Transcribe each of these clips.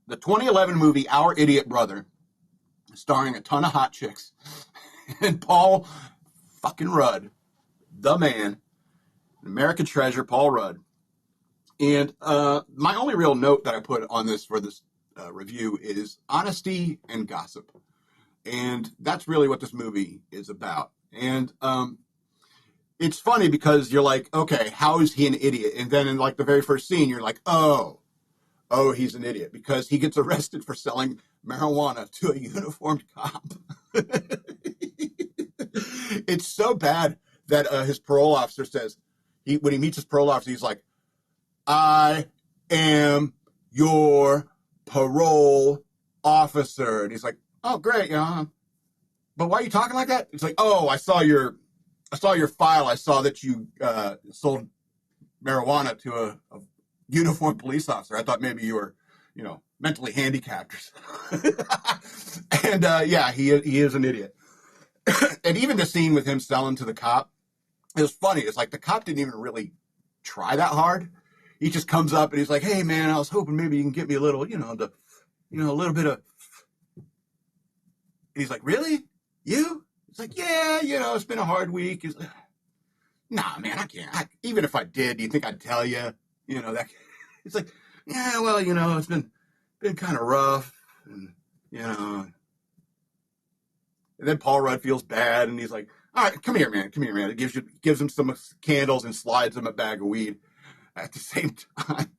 The 2011 movie Our Idiot Brother, starring a ton of hot chicks, and Paul fucking Rudd, the man, American treasure, Paul Rudd. And my only real note that I put on this for this review is honesty and gossip. And that's really what this movie is about. And it's funny because you're like, okay, how is he an idiot? And then in like the very first scene, you're like, oh, he's an idiot because he gets arrested for selling marijuana to a uniformed cop. It's so bad that his parole officer says, when he meets his parole officer, he's like, I am your parole officer. And he's like, oh, great. But why are you talking like that? It's like, oh, I saw your file. I saw that you sold marijuana to a uniformed police officer. I thought maybe you were, mentally handicapped or something. And yeah, he is an idiot. And even the scene with him selling to the cop is funny. It's like the cop didn't even really try that hard. He just comes up and he's like, hey man, I was hoping maybe you can get me a little, a little bit of. And he's like, really? You? It's like, yeah, it's been a hard week. He's like, nah, man, I can't. Even if I did, do you think I'd tell you? That. It's like, yeah, well, it's been kind of rough, and And then Paul Rudd feels bad, and he's like, all right, come here, man. He gives him some candles and slides him a bag of weed at the same time.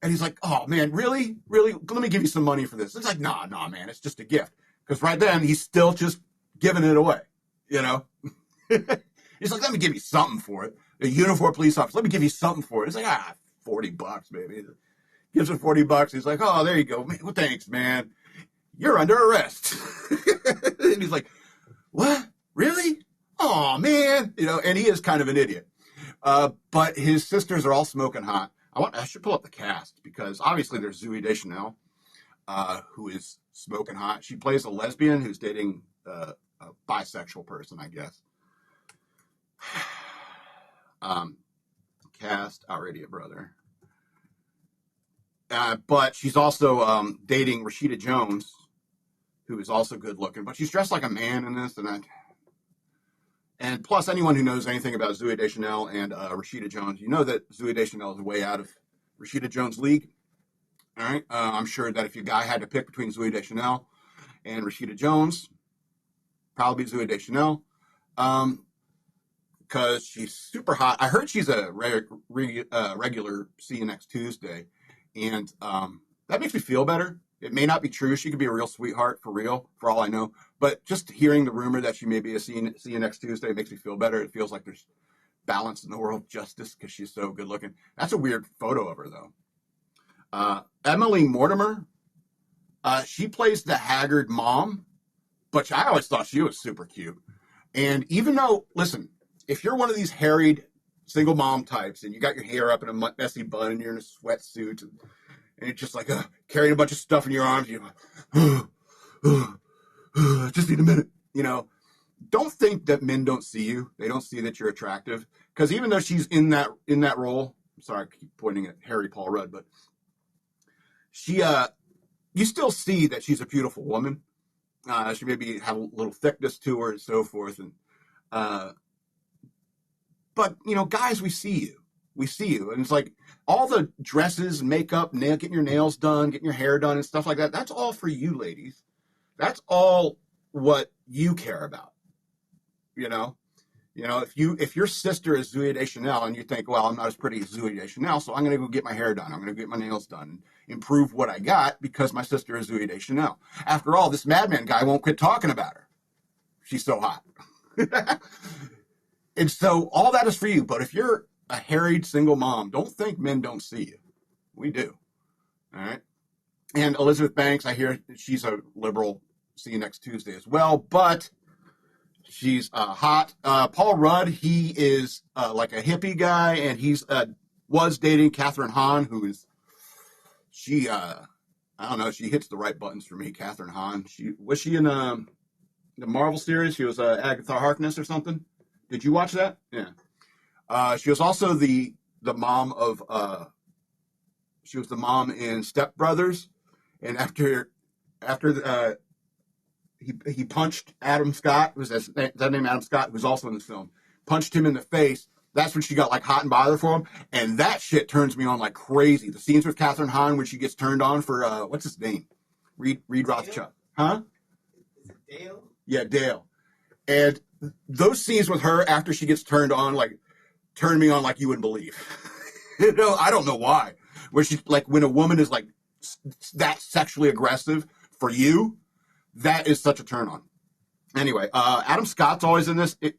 And he's like, oh man, really? Let me give you some money for this. It's like, nah, man, it's just a gift. Because right then he's still just giving it away, He's like, let me give you something for it. A uniformed police officer, let me give you something for it. It's like, $40 maybe. Gives him $40. He's like, oh, there you go. Well, thanks, man. You're under arrest. And he's like, what? Really? Oh, man. And he is kind of an idiot. But his sisters are all smoking hot. I should pull up the cast because obviously there's Zooey Deschanel, who is smoking hot. She plays a lesbian who's dating a bisexual person, I guess. Cast Our Idiot Brother. But she's also dating Rashida Jones, who is also good looking. But she's dressed like a man in this, and plus anyone who knows anything about Zooey Deschanel and Rashida Jones, you know that Zooey Deschanel is way out of Rashida Jones' league. All right, I'm sure that if your guy had to pick between Zooey Deschanel and Rashida Jones, probably Zooey Deschanel, because she's super hot. I heard she's a regular See You Next Tuesday. And that makes me feel better. It may not be true. She could be a real sweetheart for real, for all I know. But just hearing the rumor that she may be a See You Next Tuesday makes me feel better. It feels like there's balance in the world, justice, because she's so good looking. That's a weird photo of her, though. Emily Mortimer, she plays the haggard mom, but I always thought she was super cute. And even though, listen, if you're one of these harried single mom types, and you got your hair up in a messy bun, and you're in a sweatsuit, and you're just like carrying a bunch of stuff in your arms, you're like, just need a minute, Don't think that men don't see you. They don't see that you're attractive, because even though she's in that role, I'm sorry, I keep pointing at Harry Paul Rudd, but she, you still see that she's a beautiful woman. She maybe have a little thickness to her and so forth, and but, guys, we see you. And it's like all the dresses and makeup, getting your nails done, getting your hair done and stuff like that. That's all for you, ladies. That's all what you care about. If your sister is Zooey Deschanel and you think, well, I'm not as pretty as Zooey Deschanel, so I'm going to go get my hair done. I'm going to get my nails done and improve what I got because my sister is Zooey Deschanel. After all, this madman guy won't quit talking about her. She's so hot. And so all that is for you. But if you're a harried single mom, don't think men don't see you. We do. All right. And Elizabeth Banks, I hear she's a liberal. See You Next Tuesday as well. But she's hot. Paul Rudd, he is like a hippie guy, and he's was dating Catherine Hahn, who is I don't know. She hits the right buttons for me. Catherine Hahn. Was she in the Marvel series? She was Agatha Harkness or something. Did you watch that? Yeah. She was also the mom of. She was the mom in Step Brothers, And after he punched Adam Scott, was that name Adam Scott, who's also in this film, punched him in the face. That's when she got like hot and bothered for him, and that shit turns me on like crazy. The scenes with Catherine Hahn when she gets turned on for what's his name, Reed Rothschild, huh? Is it Dale? Yeah, Dale. And those scenes with her after she gets turned on, like, turn me on like you wouldn't believe. I don't know why. Where she's like, when a woman is like that sexually aggressive for you, that is such a turn on. Anyway, Adam Scott's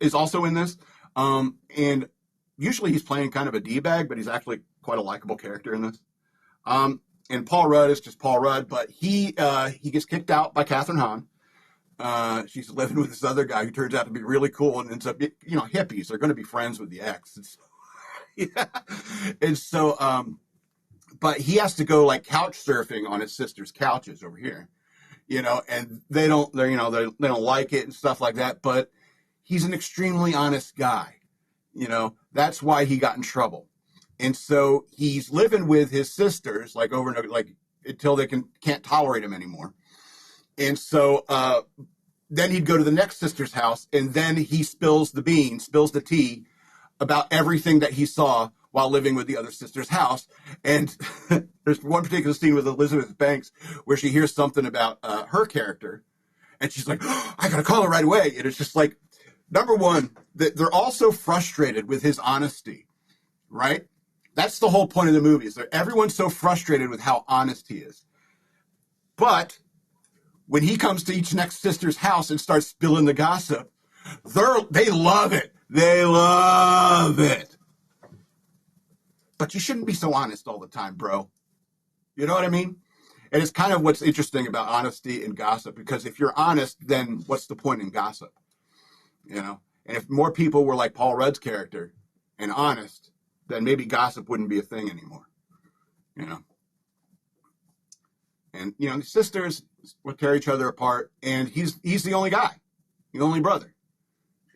is also in this. And usually he's playing kind of a D-bag, but he's actually quite a likable character in this. And Paul Rudd is just Paul Rudd, but he gets kicked out by Catherine Hahn. She's living with this other guy who turns out to be really cool and ends up, hippies. They're going to be friends with the ex. Yeah. And so, but he has to go like couch surfing on his sister's couches over here, and they don't like it and stuff like that. But he's an extremely honest guy. That's why he got in trouble. And so he's living with his sisters like over and over, like until they can't tolerate him anymore. And so then he'd go to the next sister's house, and then he spills the tea about everything that he saw while living with the other sister's house. And there's one particular scene with Elizabeth Banks where she hears something about her character, and she's like, oh, I gotta call her right away. And it's just like, number one, they're all so frustrated with his honesty, right? That's the whole point of the movie, is that everyone's so frustrated with how honest he is. But when he comes to each next sister's house and starts spilling the gossip, they love it. They love it. But you shouldn't be so honest all the time, bro. You know what I mean? And it's kind of what's interesting about honesty and gossip, because if you're honest, then what's the point in gossip? And if more people were like Paul Rudd's character and honest, then maybe gossip wouldn't be a thing anymore. And the sisters will tear each other apart, and he's the only guy, the only brother.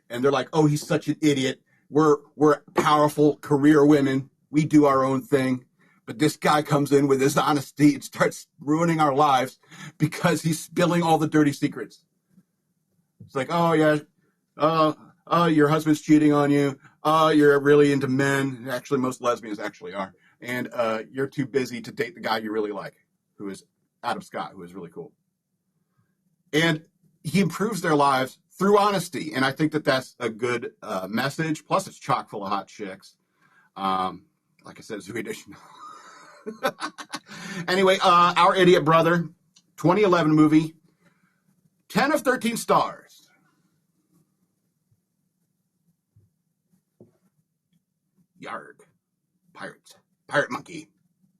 And they're like, oh, he's such an idiot. We're powerful career women. We do our own thing. But this guy comes in with his honesty and starts ruining our lives because he's spilling all the dirty secrets. It's like, oh, yeah, your husband's cheating on you. You're really into men. Actually, most lesbians actually are. And you're too busy to date the guy you really like, who is Adam Scott, who is really cool. And he improves their lives through honesty. And I think that that's a good message. Plus, it's chock full of hot chicks. Like I said, Zooey Deschanel. Anyway, Our Idiot Brother, 2011 movie, 10 of 13 stars. Yarg. Pirate monkey.